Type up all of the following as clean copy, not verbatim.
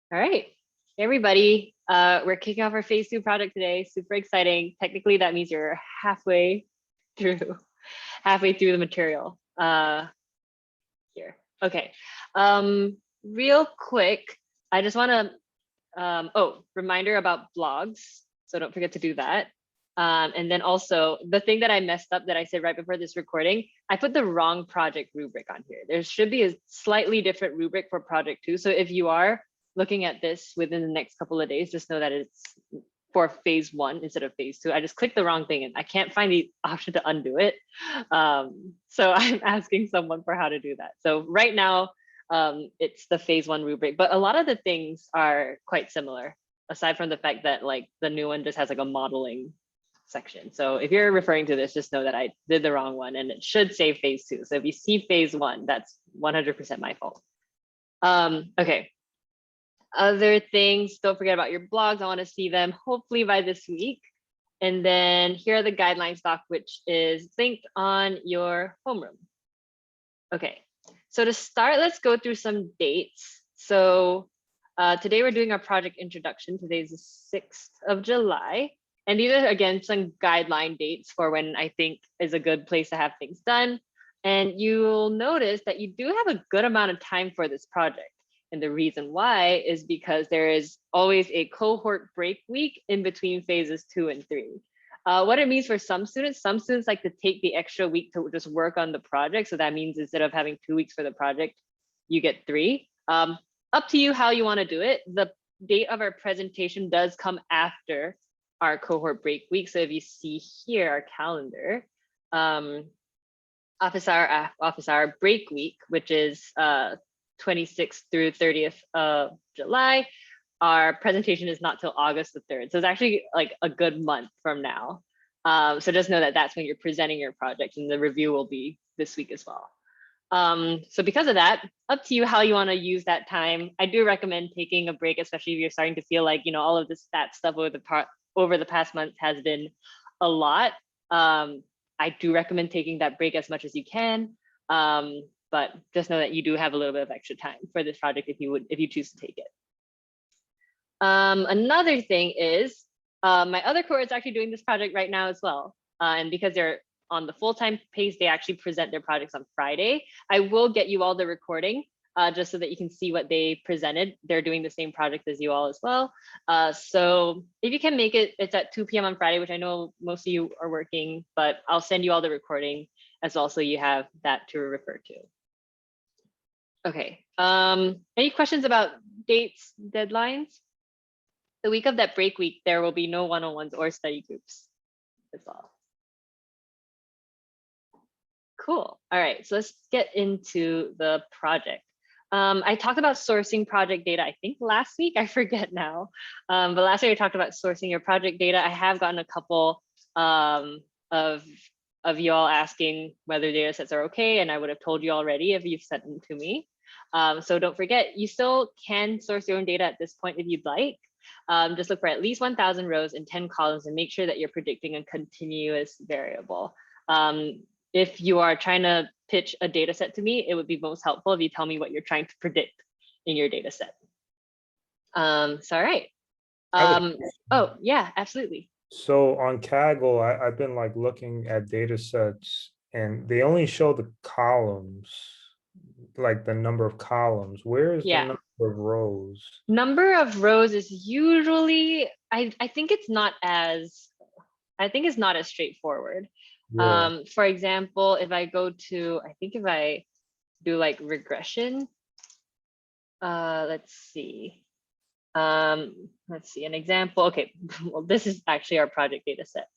All right, everybody, we're kicking off our phase 2 project today. Super exciting. Technically, that means you're through halfway through the material here. Okay, real quick, I just want to reminder about blogs. So don't forget to do that. And then also the thing that I messed up that I said right before this recording, I put the wrong project rubric on here. There should be a slightly different rubric for project 2. So if you are looking at this within the next couple of days, just know that it's for phase 1 instead of phase 2. I just clicked the wrong thing and I can't find the option to undo it. So I'm asking someone for how to do that. So right now, it's the phase 1 rubric, but a lot of the things are quite similar, aside from the fact that like the new one just has like a modeling section. So if you're referring to this, just know that I did the wrong one and it should say phase 2. So if you see phase 1, that's 100% my fault. Okay. Other things, don't forget about your blogs. I want to see them hopefully by this week. And then here are the guidelines doc, which is linked on your homeroom. Okay, so to start, let's go through some dates. So today we're doing our project introduction. Today's the 6th of July. And these are, again, some guideline dates for when I think is a good place to have things done. And you'll notice that you do have a good amount of time for this project. And the reason why is because there is always a cohort break week in between phases 2 and 3. What it means for some students like to take the extra week to just work on the project. So that means instead of having 2 weeks for the project, you get 3. Up to you how you want to do it. The date of our presentation does come after our cohort break week. So if you see here, our calendar, office hour break week, which is 26th through 30th of July. Our presentation is not till August the 3rd. So it's actually like a good month from now. So just know that that's when you're presenting your project, and the review will be this week as well. So because of that, up to you how you want to use that time. I do recommend taking a break, especially if you're starting to feel like, you know, all of that stuff over the past month has been a lot. I do recommend taking that break as much as you can. But just know that you do have a little bit of extra time for this project if you choose to take it. Another thing is my other cohort is actually doing this project right now as well. And because they're on the full-time pace, they actually present their projects on Friday. I will get you all the recording just so that you can see what they presented. They're doing the same project as you all as well. So if you can make it, it's at 2 p.m. on Friday, which I know most of you are working, but I'll send you all the recording as well so you have that to refer to. Okay, any questions about dates, deadlines? The week of that break week, there will be no one-on-ones or study groups. That's all. Cool. All right, so let's get into the project. I talked about sourcing project data, I think last week, I forget now. But last week I talked about sourcing your project data. I have gotten a couple of you all asking whether data sets are okay, and I would have told you already if you've sent them to me. So don't forget, you still can source your own data at this point if you'd like. Just look for at least 1,000 rows and 10 columns and make sure that you're predicting a continuous variable. If you are trying to pitch a data set to me, it would be most helpful if you tell me what you're trying to predict in your data set. So, all right. Oh, yeah, absolutely. So on Kaggle, I've been like looking at data sets and they only show the columns, like the number of columns. Where is the number of rows? Number of rows is usually, I think it's not as straightforward. Yeah. For example, if I go to, I think if I do like regression, let's see an example. Okay, well, this is actually our project data set,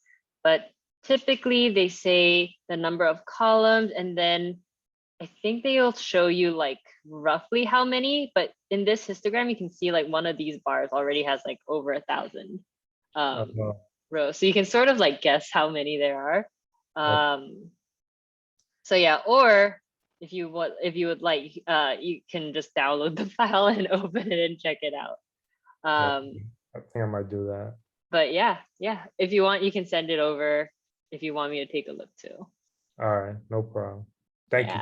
but typically they say the number of columns, and then I think they'll show you like roughly how many, but in this histogram, you can see like one of these bars already has like over 1,000 rows. So you can sort of like guess how many there are. So yeah, or if you would like, you can just download the file and open it and check it out. I think I might do that. But yeah, if you want, you can send it over if you want me to take a look too. All right, no problem. Thank you.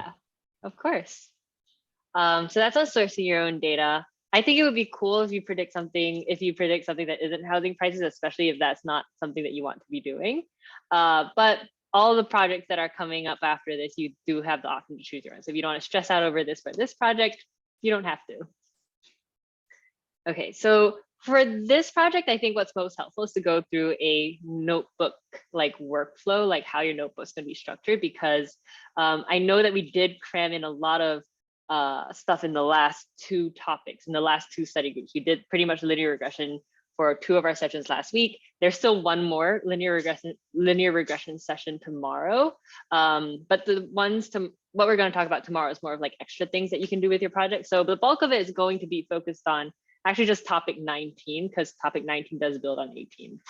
Of course. So that's on sourcing your own data. I think it would be cool if you predict something that isn't housing prices, especially if that's not something that you want to be doing. But all the projects that are coming up after this, you do have the option to choose your own. So if you don't want to stress out over this for this project, you don't have to. Okay, so for this project, I think what's most helpful is to go through a notebook like workflow, like how your notebook's going to be structured, because I know that we did cram in a lot of stuff in the last two topics, in the last two study groups. We did pretty much linear regression for two of our sessions last week. There's still one more linear regression session tomorrow. But the ones what we're going to talk about tomorrow is more of like extra things that you can do with your project. So the bulk of it is going to be focused on actually just topic 19, because topic 19 does build on 18.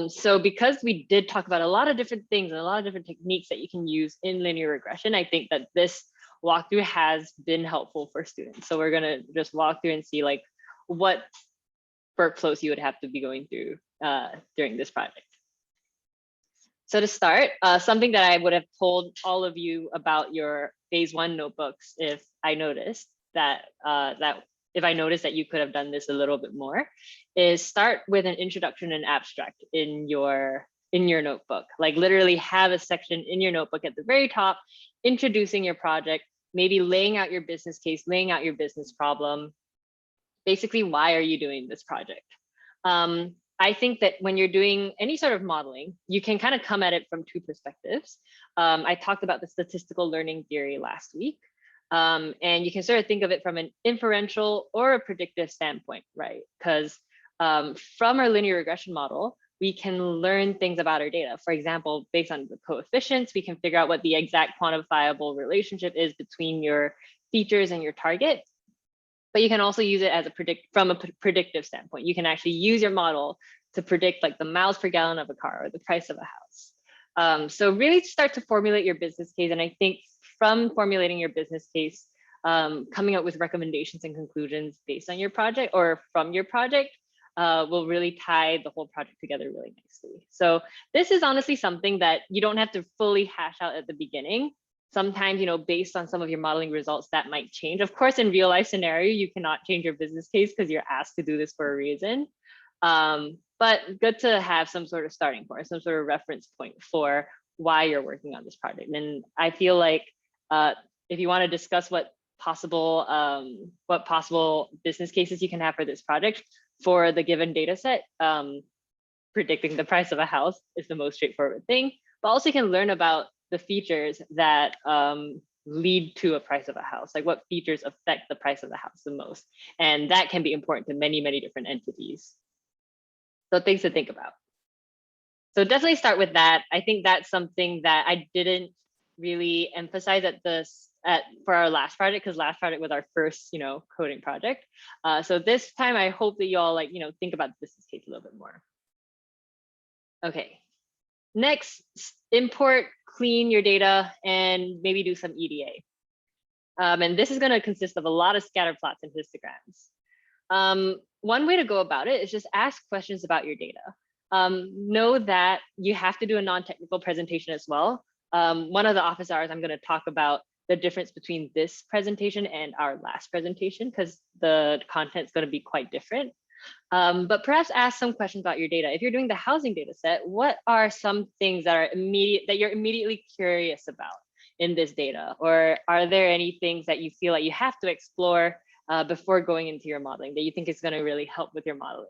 So because we did talk about a lot of different things and a lot of different techniques that you can use in linear regression, I think that this walkthrough has been helpful for students. So we're gonna just walk through and see like what workflows you would have to be going through during this project. So to start, something that I would have told all of you about your phase 1 notebooks if I noticed that you could have done this a little bit more, is start with an introduction and abstract in your notebook. Like literally have a section in your notebook at the very top, introducing your project, maybe laying out your business case, laying out your business problem. Basically, why are you doing this project? I think that when you're doing any sort of modeling, you can kind of come at it from two perspectives. I talked about the statistical learning theory last week. And you can sort of think of it from an inferential or a predictive standpoint, right? Because from our linear regression model, we can learn things about our data. For example, based on the coefficients, we can figure out what the exact quantifiable relationship is between your features and your target. But you can also use it as from a predictive standpoint. You can actually use your model to predict like the miles per gallon of a car or the price of a house. So really start to formulate your business case. And I think from formulating your business case, coming up with recommendations and conclusions based on your project or from your project will really tie the whole project together really nicely. So this is honestly something that you don't have to fully hash out at the beginning. Sometimes, based on some of your modeling results, that might change. Of course, in real life scenario, you cannot change your business case because you're asked to do this for a reason. But good to have some sort of starting point, some sort of reference point for why you're working on this project. And I feel like if you want to discuss what possible business cases you can have for this project for the given data set, predicting the price of a house is the most straightforward thing, but also you can learn about the features that lead to a price of a house, like what features affect the price of the house the most. And that can be important to many, many different entities. So things to think about. So definitely start with that. I think that's something that I didn't really emphasize for our last project, because last project was our first, coding project. So this time I hope that you all think about the business case a little bit more. Okay. Next, import, clean your data, and maybe do some EDA. And this is going to consist of a lot of scatter plots and histograms. One way to go about it is just ask questions about your data. Know that you have to do a non-technical presentation as well. One of the office hours, I'm going to talk about the difference between this presentation and our last presentation, because the content is going to be quite different. But perhaps ask some questions about your data. If you're doing the housing data set, what are some things that you're immediately curious about in this data? Or are there any things that you feel like you have to explore before going into your modeling that you think is going to really help with your modeling?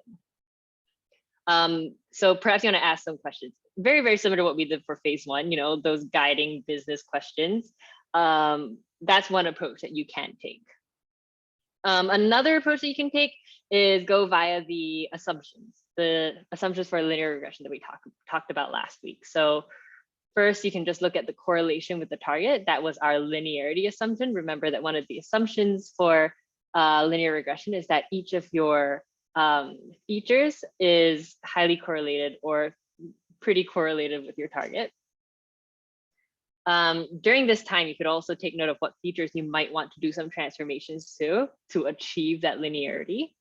So perhaps you want to ask some questions. Very, very similar to what we did for phase 1, those guiding business questions. That's one approach that you can take. Another approach that you can take is go via the assumptions for linear regression that we talked about last week. So first, you can just look at the correlation with the target. That was our linearity assumption. Remember that one of the assumptions for linear regression is that each of your features is highly correlated or pretty correlated with your target. During this time, you could also take note of what features you might want to do some transformations to achieve that linearity.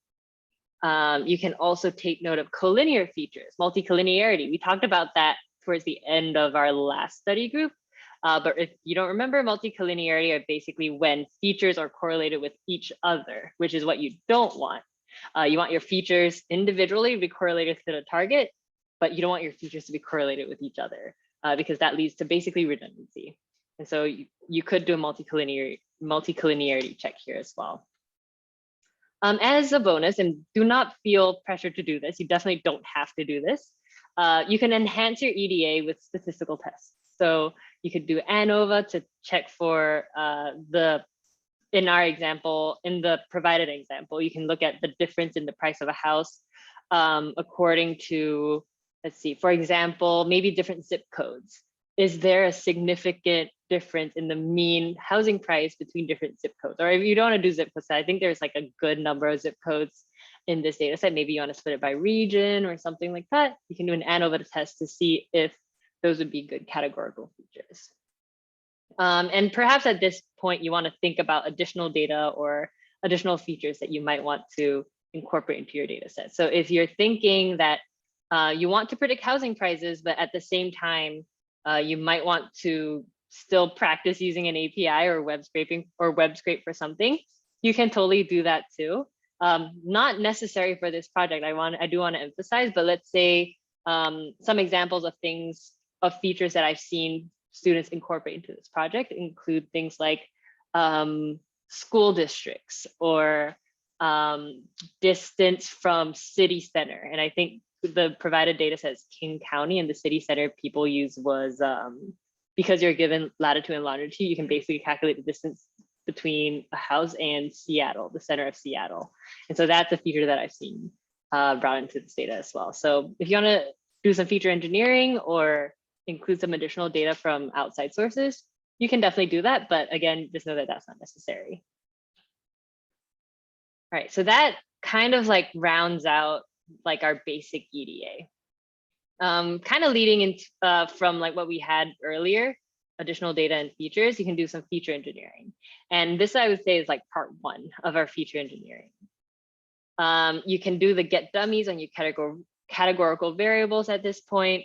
You can also take note of collinear features, multicollinearity. We talked about that towards the end of our last study group. But if you don't remember, multicollinearity are basically when features are correlated with each other, which is what you don't want. You want your features individually to be correlated to the target, but you don't want your features to be correlated with each other because that leads to basically redundancy. And so you could do a multicollinearity check here as well. As a bonus, and do not feel pressure to do this, you definitely don't have to do this. You can enhance your EDA with statistical tests. So you could do ANOVA to check for in our example, in the provided example, you can look at the difference in the price of a house according to, let's see, for example, maybe different zip codes. Is there a significant difference in the mean housing price between different zip codes? Or if you don't want to do zip codes, I think there's like a good number of zip codes in this data set. Maybe you want to split it by region or something like that. You can do an ANOVA test to see if those would be good categorical features. And perhaps at this point, you want to think about additional data or additional features that you might want to incorporate into your data set. So if you're thinking that you want to predict housing prices, but at the same time, you might want to still practice using an API or web scrape for something, you can totally do that too. Not necessary for this project, I do want to emphasize, but let's say some examples of features that I've seen students incorporate into this project include things like school districts or distance from city center. And I think the provided data says King County, and the city center people use was because you're given latitude and longitude, you can basically calculate the distance between a house and Seattle, the center of Seattle. And so that's a feature that I've seen brought into this data as well. So if you want to do some feature engineering or include some additional data from outside sources, you can definitely do that. But again, just know that that's not necessary. All right, so that kind of like rounds out like our basic EDA. Kind of leading into from like what we had earlier, additional data and features, you can do some feature engineering. And this I would say is like part one of our feature engineering. You can do the get dummies on your categorical variables at this point.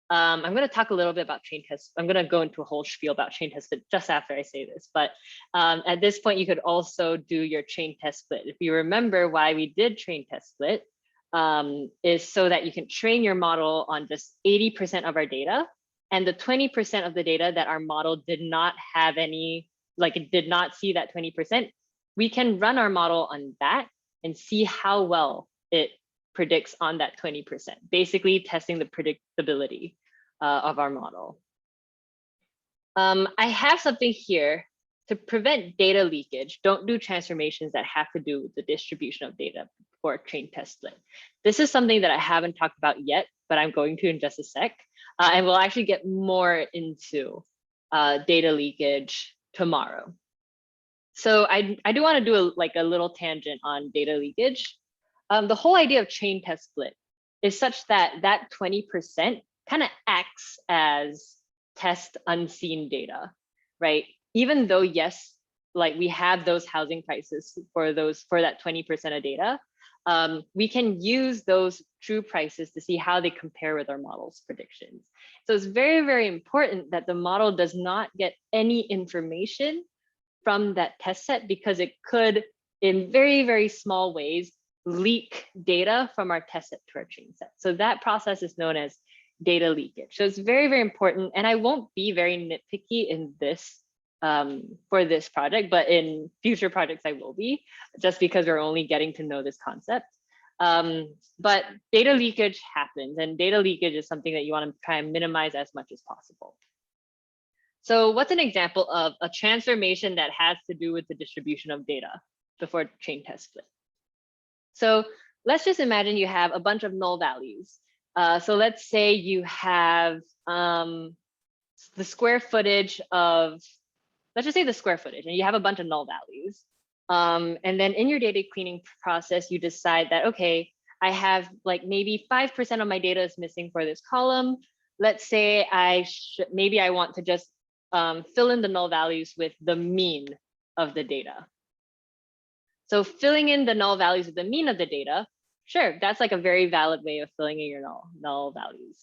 I'm going to talk a little bit about chain tests. I'm going to go into a whole spiel about chain tests just after I say this. But at this point, you could also do your chain test split. If you remember why we did chain test split, is so that you can train your model on just 80% of our data, and the 20% of the data that our model did not have any, like it did not see that 20%, we can run our model on that and see how well it predicts on that 20%, basically testing the predictability of our model. I have something here to prevent data leakage. Don't do transformations that have to do with the distribution of data for chain test split. This is something that I haven't talked about yet, but I'm going to in just a sec. And we'll actually get more into data leakage tomorrow. So I do want to do a little tangent on data leakage. The whole idea of chain test split is such that that 20% kind of acts as test unseen data, right? Even though, yes, like we have those housing prices for that 20% of data, we can use those true prices to see how they compare with our model's predictions. So it's very, very important that the model does not get any information from that test set, because it could, in very, very small ways, leak data from our test set to our chain set. So that process is known as data leakage. So it's very, very important. And I won't be very nitpicky in this for this project, but in future projects I will be, just because we're only getting to know this concept. But data leakage happens, and data leakage is something that you want to try and minimize as much as possible. So what's an example of a transformation that has to do with the distribution of data before chain test split? So let's just imagine you have a bunch of null values. So let's say you have the square footage of, let's just say the square footage, and you have a bunch of null values. And then in your data cleaning process, you decide that, okay, I have like maybe 5% of my data is missing for this column. Let's say maybe I want to just fill in the null values with the mean of the data. So filling in the null values with the mean of the data, sure, that's like a very valid way of filling in your null values.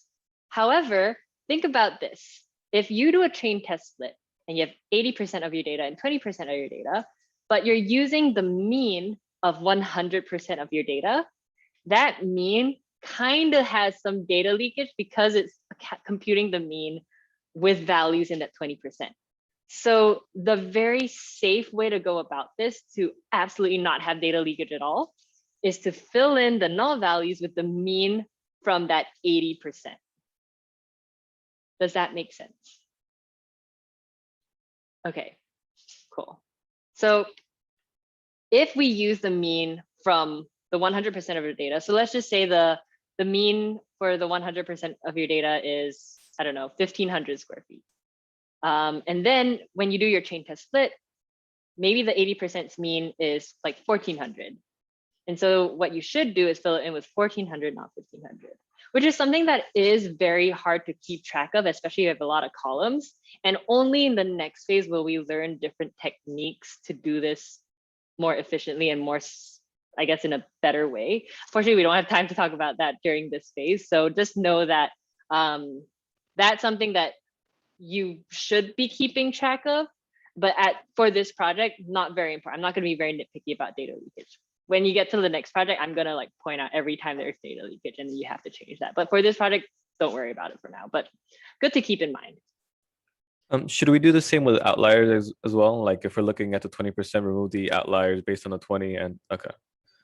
However, think about this. if you do a chain test split and you have 80% of your data and 20% of your data, but you're using the mean of 100% of your data, that mean kind of has some data leakage because it's computing the mean with values in that 20%. So the very safe way to go about this to absolutely not have data leakage at all is to fill in the null values with the mean from that 80%. Does that make sense? Okay, cool. So if we use the mean from the 100% of your data, so let's just say the mean for the 100% of your data is, I don't know, 1,500 square feet. And then when you do your chain test split, maybe the 80% mean is like 1,400. And so what you should do is fill it in with 1,400, not 1,500, which is something that is very hard to keep track of, especially if you have a lot of columns. And only in the next phase will we learn different techniques to do this more efficiently and more, I guess, in a better way. Fortunately, we don't have time to talk about that during this phase. So just know that that's something that you should be keeping track of, but for this project, not very important. I'm not going to be very nitpicky about data leakage. When you get to the next project, I'm going to like point out every time there's data leakage and you have to change that. But for this project, don't worry about it for now, but good to keep in mind. Should we do the same with outliers as well? Like if we're looking at the 20%, remove the outliers based on the 20 and okay.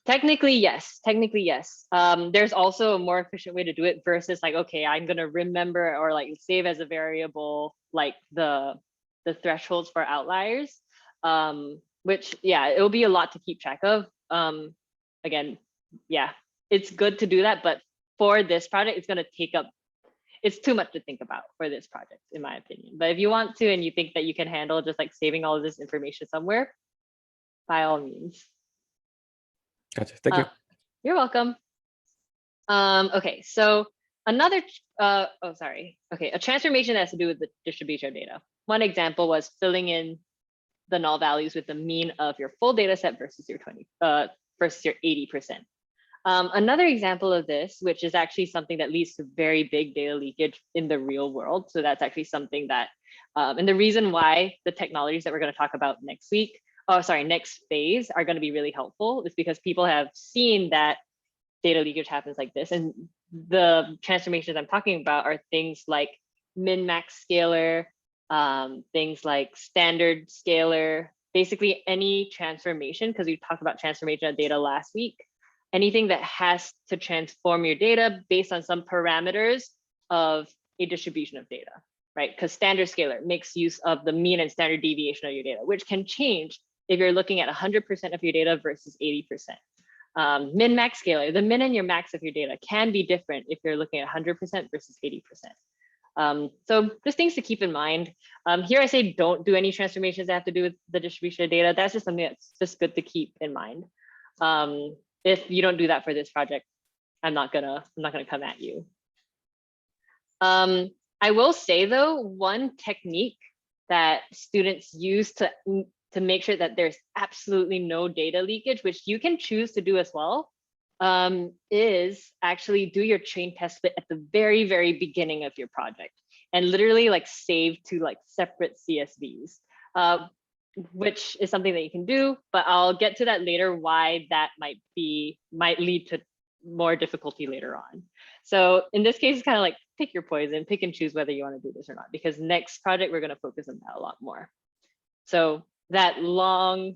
Technically, yes. Technically, yes. There's also a more efficient way to do it versus like, okay, I'm going to remember or like save as a variable, like the thresholds for outliers, which, yeah, it'll be a lot to keep track of. Again, yeah, it's good to do that. But for this project, it's going to take up, it's too much to think about for this project, in my opinion. But if you want to, and you think that you can handle just like saving all of this information somewhere, by all means. Gotcha. Thank you. You're welcome. Okay, so another, Okay, a transformation that has to do with the distribution of data. One example was filling in the null values with the mean of your full data set versus your 80%. Another example of this, which is actually something that leads to very big data leakage in the real world. So that's actually something that, and the reason why the technologies that we're going to talk about next phase are going to be really helpful is because people have seen that data leakage happens like this. And the transformations I'm talking about are things like min-max scalar, things like standard scalar, basically any transformation, because we talked about transformation of data last week, anything that has to transform your data based on some parameters of a distribution of data, right? Because standard scalar makes use of the mean and standard deviation of your data, which can change if you're looking at 100% of your data versus 80%. Min-max scalar, the min and your max of your data can be different if you're looking at 100% versus 80%. So just things to keep in mind. Here I say don't do any transformations that have to do with the distribution of data. That's just something that's just good to keep in mind. If you don't do that for this project, I'm not gonna come at you. I will say though, one technique that students use to make sure that there's absolutely no data leakage, which you can choose to do as well, is actually do your chain test split at the very, very beginning of your project and literally like save to like separate CSVs, which is something that you can do, but I'll get to that later, why that might lead to more difficulty later on. So in this case, it's kind of like pick your poison, pick and choose whether you want to do this or not, because next project, we're going to focus on that a lot more. So that long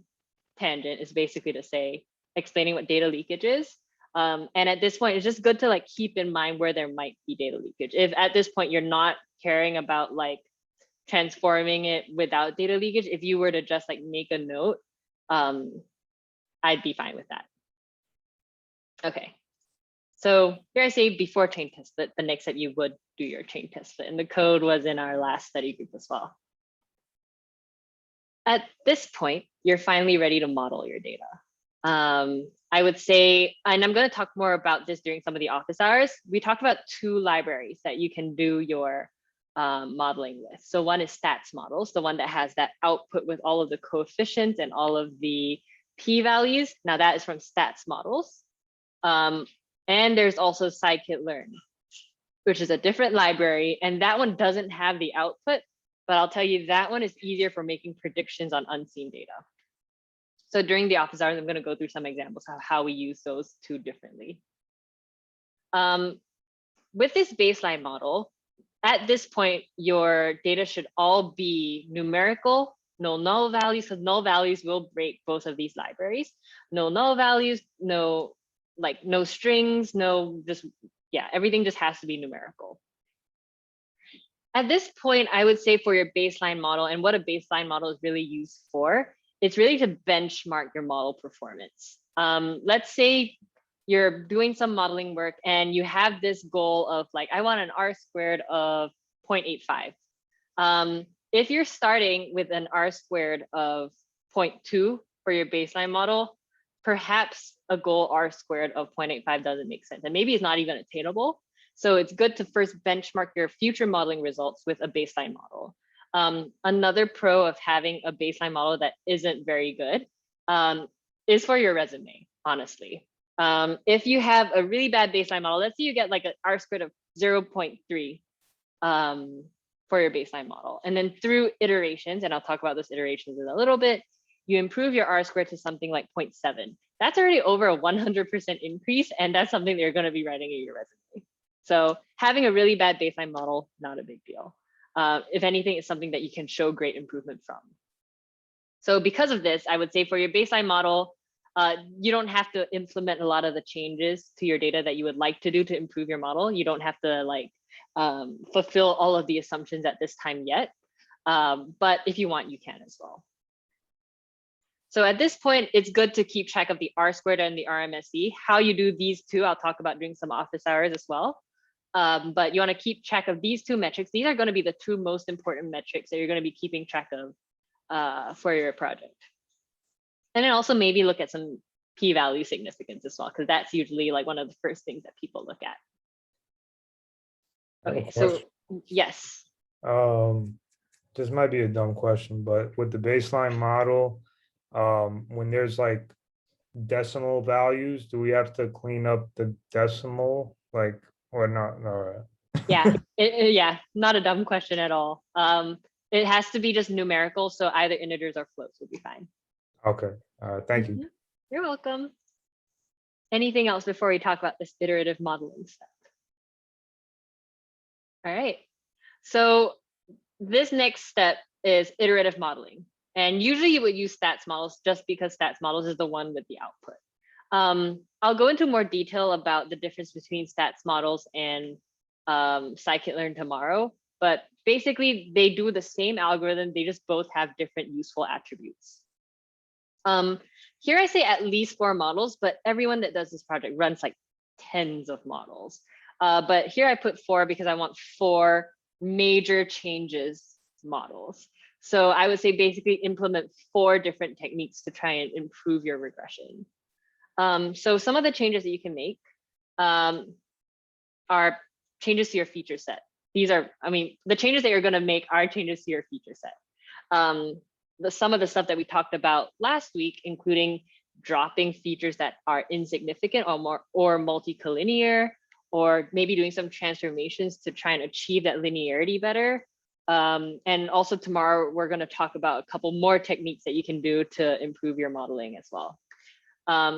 tangent is basically to say, explaining what data leakage is. And at this point, it's just good to like keep in mind where there might be data leakage. If at this point, you're not caring about like transforming it without data leakage, if you were to just like make a note, I'd be fine with that. Okay. So here I say before chain test split, the next step you would do your chain test split, and the code was in our last study group as well. At this point, you're finally ready to model your data. I would say, and I'm going to talk more about this during some of the office hours, we talked about two libraries that you can do your modeling with. So one is stats models, the one that has that output with all of the coefficients and all of the p-values. Now that is from stats models. And there's also scikit-learn. which is a different library. And that one doesn't have the output, but I'll tell you that one is easier for making predictions on unseen data. So during the office hours, I'm going to go through some examples of how we use those two differently. With this baseline model, at this point, your data should all be numerical, no null values, because null values will break both of these libraries. No null values, no strings, everything just has to be numerical. At this point, I would say for your baseline model, and what a baseline model is really used for, it's really to benchmark your model performance. Let's say you're doing some modeling work and you have this goal of like, I want an R² of 0.85. If you're starting with an R² of 0.2 for your baseline model, perhaps a goal R² of 0.85 doesn't make sense. And maybe it's not even attainable. So it's good to first benchmark your future modeling results with a baseline model. Another pro of having a baseline model that isn't very good is for your resume, honestly. If you have a really bad baseline model, let's say you get like an R² of 0.3 for your baseline model. And then through iterations, and I'll talk about those iterations in a little bit, you improve your R² to something like 0.7. That's already over a 100% increase. And that's something that you're going to be writing in your resume. So having a really bad baseline model, not a big deal. If anything, it's something that you can show great improvement from. So because of this, I would say for your baseline model, you don't have to implement a lot of the changes to your data that you would like to do to improve your model. You don't have to fulfill all of the assumptions at this time yet. But if you want, you can as well. So at this point, it's good to keep track of the R² and the RMSE. How you do these two, I'll talk about during some office hours as well. But you want to keep track of these two metrics. These are going to be the two most important metrics that you're going to be keeping track of for your project. And then also maybe look at some p-value significance as well, because that's usually like one of the first things that people look at. Okay, so yes. This might be a dumb question, but with the baseline model, when there's like decimal values, do we have to clean up the decimal, like, or not? All right. Yeah, yeah, not a dumb question at all. It has to be just numerical, so either integers or floats will be fine. Okay, thank you. You're welcome. Anything else before we talk about this iterative modeling stuff? All right, so this next step is iterative modeling. And usually you would use stats models just because stats models is the one with the output. I'll go into more detail about the difference between stats models and scikit-learn tomorrow, but basically they do the same algorithm, they just both have different useful attributes. Here I say at least 4 models, but everyone that does this project runs like tens of models. But here I put 4 because I want 4 major changes models. So I would say basically implement 4 different techniques to try and improve your regression. So some of the changes that you can make are changes to your feature set. These are, the changes that you're going to make are changes to your feature set. Some of the stuff that we talked about last week, including dropping features that are insignificant or multicollinear, or maybe doing some transformations to try and achieve that linearity better. And also tomorrow, we're going to talk about a couple more techniques that you can do to improve your modeling as well.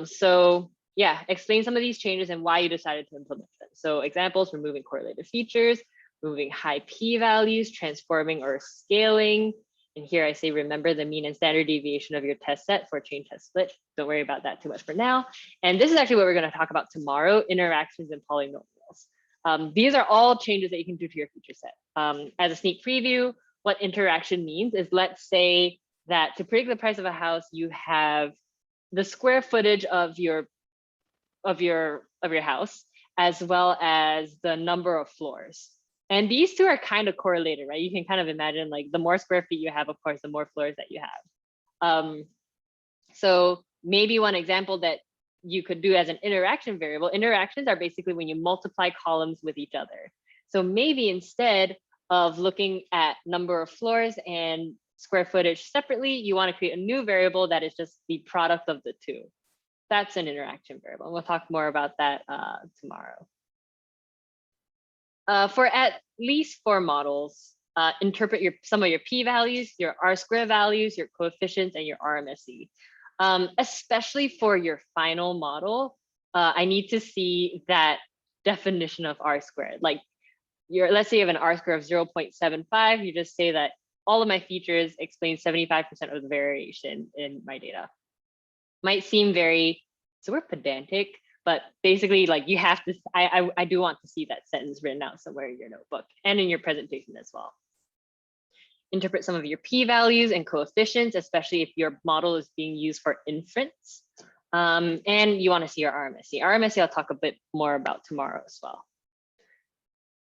So yeah, explain some of these changes and why you decided to implement them. So examples: removing correlated features, removing high p-values, transforming or scaling. And here I say, remember the mean and standard deviation of your test set for chain test split. Don't worry about that too much for now. And this is actually what we're going to talk about tomorrow: interactions and polynomials. These are all changes that you can do to your feature set. As a sneak preview, what interaction means is, let's say that to predict the price of a house, you have the square footage of your house, as well as the number of floors. And these two are kind of correlated, right? You can kind of imagine, like, the more square feet you have, of course, the more floors that you have. So maybe one example that you could do as an interaction variable, interactions are basically when you multiply columns with each other. So maybe instead of looking at number of floors and square footage separately, you want to create a new variable that is just the product of the two. That's an interaction variable. And we'll talk more about that tomorrow. For at least 4 models, interpret some of your p-values, your R-square values, your coefficients, and your RMSE. Especially for your final model, I need to see that definition of R-squared. Like let's say you have an R-square of 0.75, you just say that all of my features explain 75% of the variation in my data. Might seem very, so we're pedantic, but basically like you have to, I do want to see that sentence written out somewhere in your notebook and in your presentation as well. Interpret some of your p-values and coefficients, especially if your model is being used for inference. And you want to see your RMSE. RMSE I'll talk a bit more about tomorrow as well.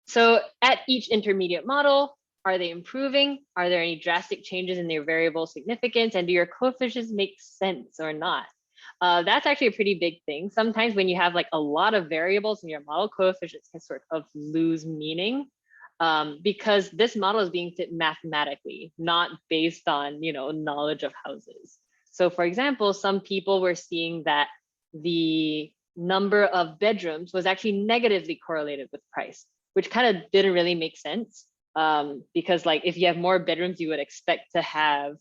So at each intermediate model, are they improving? Are there any drastic changes in their variable significance? And do your coefficients make sense or not? That's actually a pretty big thing. Sometimes when you have like a lot of variables in your model, coefficients can sort of lose meaning because this model is being fit mathematically, not based on, knowledge of houses. So for example, some people were seeing that the number of bedrooms was actually negatively correlated with price, which kind of didn't really make sense. Because like if you have more bedrooms, you would expect to have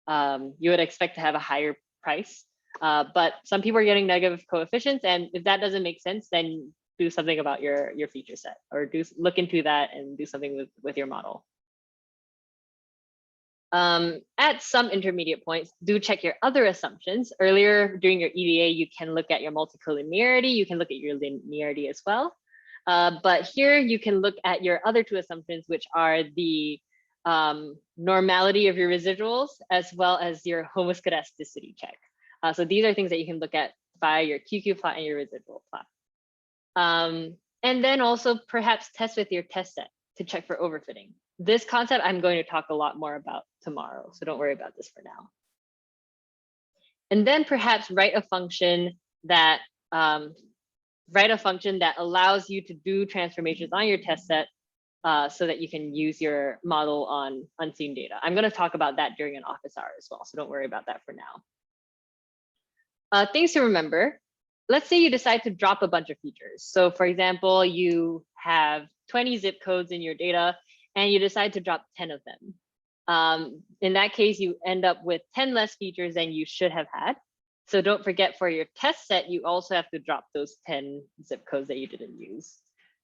a higher price. But some people are getting negative coefficients, and if that doesn't make sense, then do something about your feature set, or look into that and do something with your model. At some intermediate points, do check your other assumptions. Earlier during your EDA, you can look at your multicollinearity, you can look at your linearity as well. But here you can look at your other 2 assumptions, which are the normality of your residuals, as well as your homoscedasticity check. So these are things that you can look at by your QQ plot and your residual plot. And then also perhaps test with your test set to check for overfitting. This concept I'm going to talk a lot more about tomorrow, so don't worry about this for now. And then perhaps write a function that allows you to do transformations on your test set so that you can use your model on unseen data. I'm going to talk about that during an office hour as well, so don't worry about that for now. Things to remember. Let's say you decide to drop a bunch of features. So for example, you have 20 zip codes in your data and you decide to drop 10 of them. In that case, you end up with 10 less features than you should have had. So don't forget, for your test set, you also have to drop those 10 zip codes that you didn't use.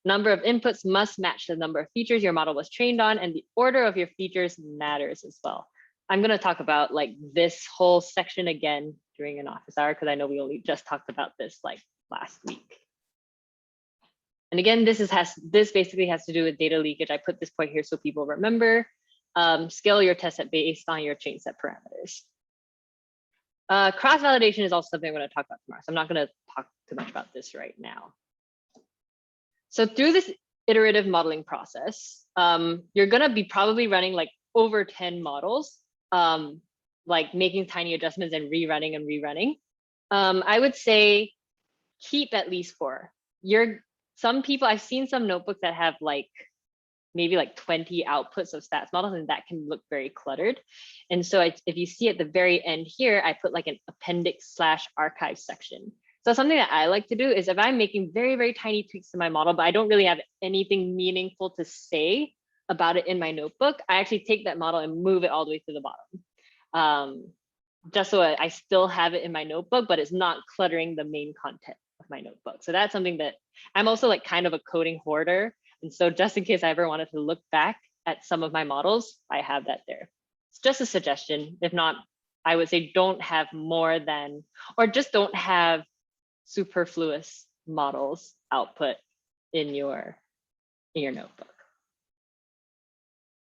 Number of inputs must match the number of features your model was trained on, and the order of your features matters as well. I'm going to talk about like this whole section again during an office hour, because I know we only just talked about this like last week. And again, this basically has to do with data leakage. I put this point here so people remember. Scale your test set based on your chain set parameters. Cross-validation is also something I'm going to talk about tomorrow, so I'm not going to talk too much about this right now. So through this iterative modeling process, you're going to be probably running like over 10 models, like making tiny adjustments and rerunning and rerunning. I would say keep at least 4. Some people, I've seen some notebooks that have like maybe like 20 outputs of stats models, and that can look very cluttered. And so if you see at the very end here, I put like an appendix/archive section. So something that I like to do is if I'm making very, very tiny tweaks to my model, but I don't really have anything meaningful to say about it in my notebook, I actually take that model and move it all the way to the bottom. Just so I still have it in my notebook, but it's not cluttering the main content of my notebook. So that's something that I'm also like kind of a coding hoarder. And so just in case I ever wanted to look back at some of my models, I have that there. It's just a suggestion. If not, I would say don't have more than, or just don't have superfluous models output in your notebook.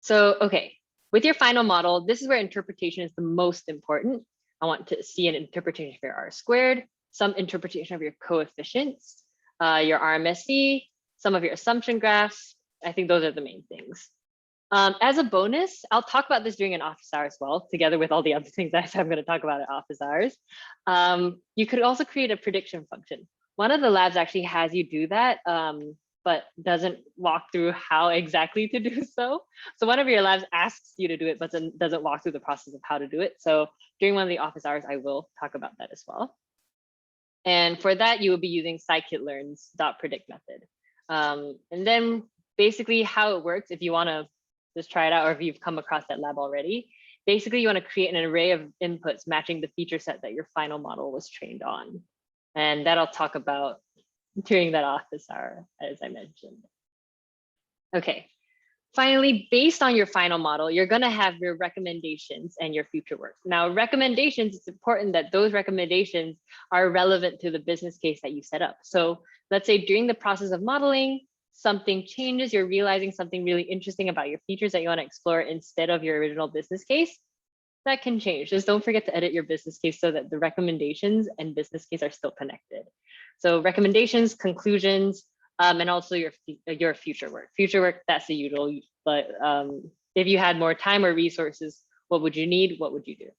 So, okay, with your final model, this is where interpretation is the most important. I want to see an interpretation of your R-squared, some interpretation of your coefficients, your RMSE, some of your assumption graphs. I think those are the main things. As a bonus, I'll talk about this during an office hour as well, together with all the other things that I'm going to talk about at office hours. You could also create a prediction function. One of the labs actually has you do that, but doesn't walk through how exactly to do so. So one of your labs asks you to do it, but then doesn't walk through the process of how to do it. So during one of the office hours, I will talk about that as well. And for that, you will be using scikit-learn's .predict method. And then basically how it works, if you want to just try it out, or if you've come across that lab already, basically you want to create an array of inputs matching the feature set that your final model was trained on. And that I'll talk about during that office hour, as I mentioned. Okay, finally, based on your final model, you're going to have your recommendations and your future work. Now, recommendations, it's important that those recommendations are relevant to the business case that you set up. So let's say during the process of modeling, something changes, you're realizing something really interesting about your features that you want to explore instead of your original business case. That can change. Just don't forget to edit your business case so that the recommendations and business case are still connected. So recommendations, conclusions, and also your future work. Future work, that's the usual, but if you had more time or resources, what would you need? What would you do?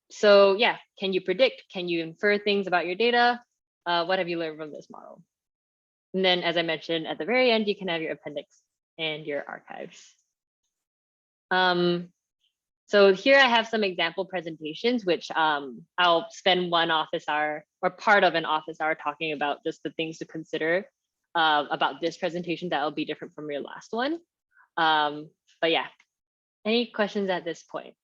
So yeah, can you predict? Can you infer things about your data? What have you learned from this model? And then, as I mentioned, at the very end, you can have your appendix and your archives. So here I have some example presentations, which I'll spend one office hour or part of an office hour talking about just the things to consider about this presentation that will be different from your last one. But yeah, any questions at this point?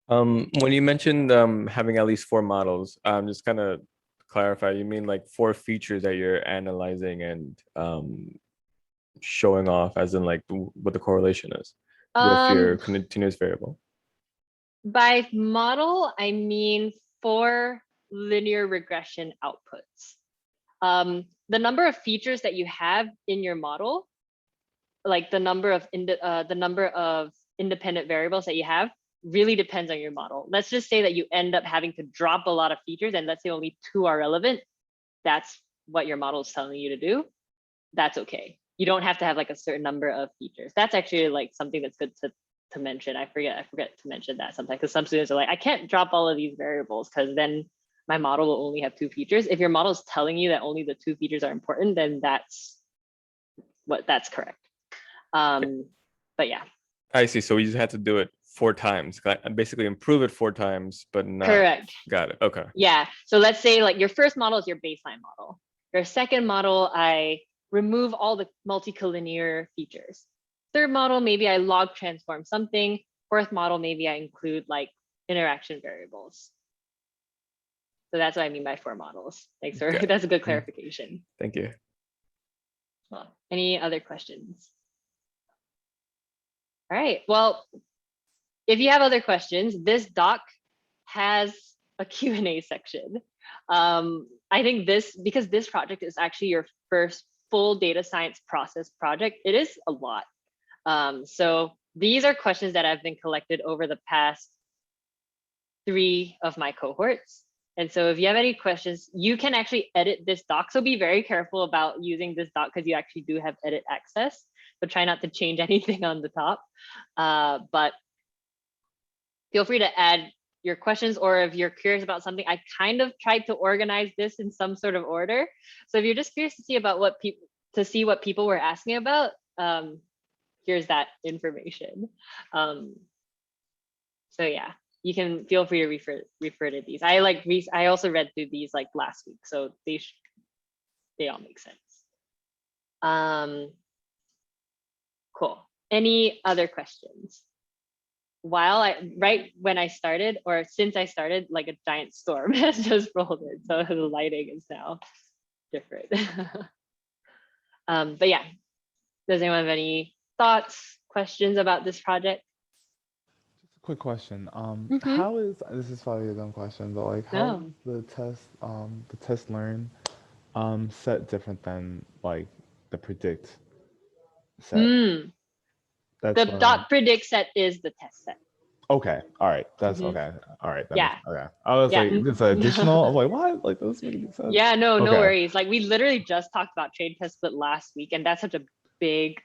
When you mentioned having at least 4 models, just kind of clarify, you mean like 4 features that you're analyzing and showing off, as in like what the correlation is with your continuous variable? By model, I mean 4 linear regression outputs. The number of features that you have in your model, like the number of independent variables that you have, really depends on your model. Let's just say that you end up having to drop a lot of features, and let's say only 2 are relevant. That's what your model is telling you to do. That's okay. You don't have to have like a certain number of features. That's actually like something that's good to mention. I forget to mention that sometimes, because some students are like, I can't drop all of these variables because then my model will only have 2 features. If your model is telling you that only the 2 features are important, then that's correct. But yeah. I see. So we just had to do it 4 times, basically improve it 4 times, but not. Correct. Got it. Okay. Yeah. So let's say like your first model is your baseline model. Your second model, I remove all the multicollinear features. Third model, maybe I log transform something. Fourth model, maybe I include like interaction variables. So that's what I mean by 4 models. Thanks for that's a good clarification. Thank you. Well, any other questions? All right. Well, if you have other questions, this doc has a Q&A section. I think because this project is actually your first full data science process project, it is a lot. So these are questions that have been collected over the past 3 of my cohorts. And so if you have any questions, you can actually edit this doc. So be very careful about using this doc because you actually do have edit access. So try not to change anything on the top. But feel free to add your questions, or if you're curious about something, I kind of tried to organize this in some sort of order. So if you're just curious to see about what people were asking about, here's that information. So yeah, you can feel free to refer to these. I also read through these like last week, so they all make sense. Cool. Any other questions? Right when I started, or since I started, like a giant storm has just rolled in, so the lighting is now different. But yeah, does anyone have any thoughts, questions about this project? Just a quick question. How is, this is probably a dumb question, but like how is the test learn set different than like the predict set? That's the dot predict set is the test set. Okay. All right. That's okay. All right. Yeah. Okay. I was like, it's additional. I'm like, what? Like, that doesn't make any sense. Yeah, no worries. Like we literally just talked about train test split last week, and that's such a big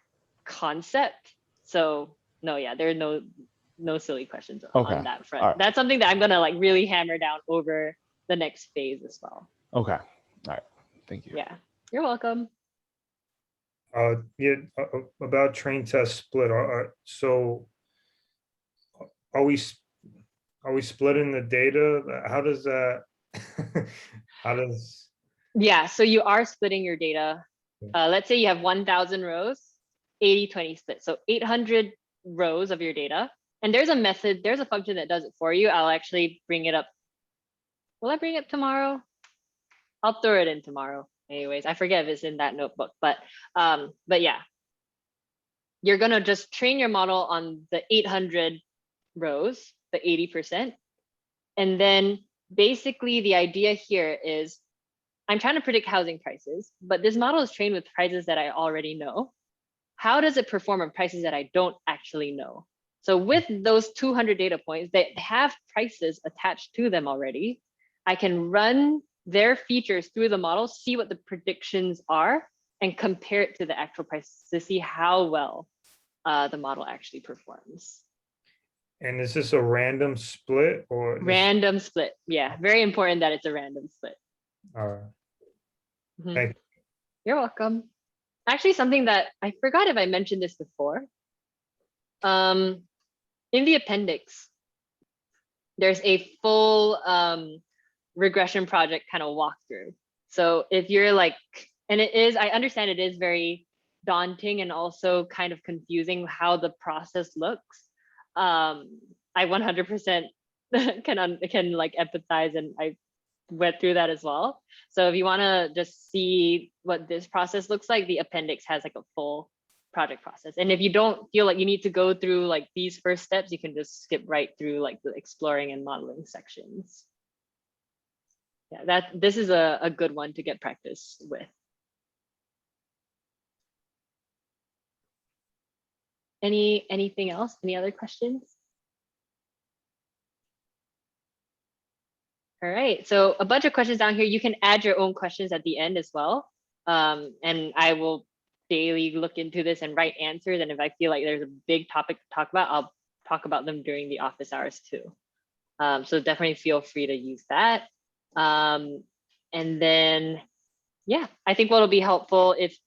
concept. So no, yeah, there are no silly questions on that front. Right. That's something that I'm gonna like really hammer down over the next phase as well. Okay. All right. Thank you. Yeah, you're welcome. Yeah, about train test split. So are we splitting the data? How does that? Yeah, so you are splitting your data. Let's say you have 1,000 rows, 80-20 split. So 800 rows of your data. And there's a method, there's a function that does it for you. I'll actually bring it up. Will I bring it tomorrow? I'll throw it in tomorrow. Anyways, I forget if it's in that notebook, but yeah. You're gonna just train your model on the 800 rows, the 80%. And then basically the idea here is I'm trying to predict housing prices, but this model is trained with prices that I already know. How does it perform on prices that I don't actually know? So with those 200 data points that have prices attached to them already, I can run their features through the model, see what the predictions are, and compare it to the actual prices to see how well the model actually performs. And is this a random split or? Random split. Yeah, very important that it's a random split. All right. Mhm. Thank you. You're welcome. Actually, something that I forgot if I mentioned this before. In the appendix, there's a full regression project kind of walkthrough. So if you're like, and it is, I understand it is very daunting and also kind of confusing how the process looks. I 100% can like empathize, and I went through that as well. So if you want to just see what this process looks like, the appendix has like a full project process. And if you don't feel like you need to go through like these first steps, you can just skip right through like the exploring and modeling sections. Yeah, this is a good one to get practice with. Anything else? Any other questions? All right, so a bunch of questions down here. You can add your own questions at the end as well. And I will daily look into this and write answers. And if I feel like there's a big topic to talk about, I'll talk about them during the office hours too. So definitely feel free to use that. And then, yeah, I think what'll be helpful if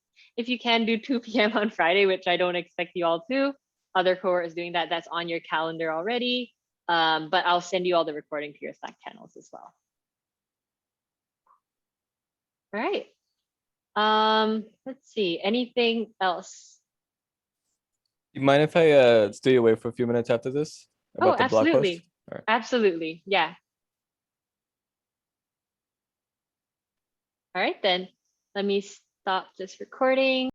you can do 2 p.m. on Friday, which I don't expect you all to. Other cohort is doing that. That's on your calendar already. But I'll send you all the recording to your Slack channels as well. All right. Let's see, anything else? You mind if I stay away for a few minutes after this about the blog post? Absolutely. All right. Absolutely. Yeah. All right, then let me stop this recording.